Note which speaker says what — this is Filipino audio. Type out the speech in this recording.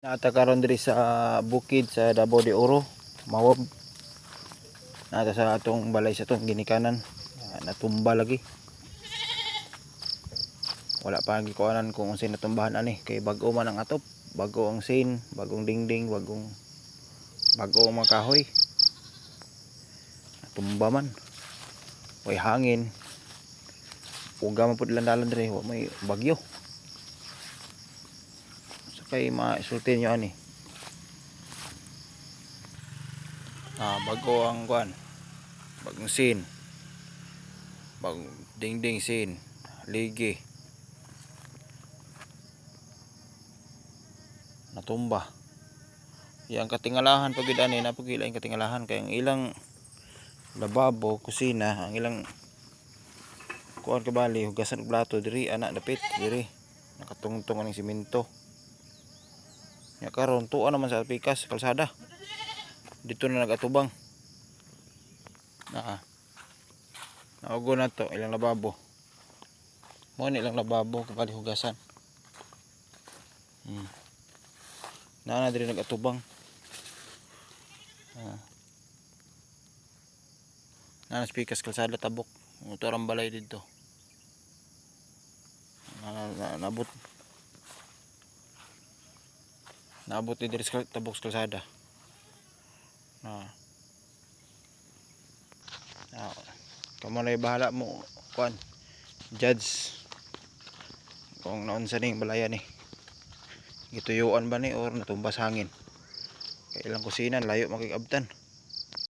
Speaker 1: Nata karon diri sa bukid sa Davao de Oro, Mawab. Nata sa atong balay sa atong ginikanan. Natumba lagi. Wala pa gikuanan kung unsay natumbahan ani kay bag-o man ang atop, bago ang sin, bagong dingding, bago ang mga kahoy. Natumba man. Way hangin. Uga man pud landalan diri, wa may bagyo. Kay maisulti nyo ani bago ang kuan, bagong sin, bagong dingding sin, ligi, natumba. Yang katingalahan pagid ani, napagila ang katingalahan kay ang ilang lababo, kusina, ang ilang kuan kabali hugasan og plato diri ana dapit diri nakatungtong aning simento. Ya karon tuwa naman sa pikas kalsada. Dito na nagatubang. Naugo na to ilang lababo. Mo ni ilang lababo kabali hugasan. Na diri nagatubang. Na pikas kalsada tabok. Ito ang balay dito. Nabot. Nabot diri sa tabok kalsada. Kamo na bahala mo kuan judge kung naunsa ning balaya ni, gituyuan ba ni or natumbas hangin. Kay ilang kusina layo makikabtan.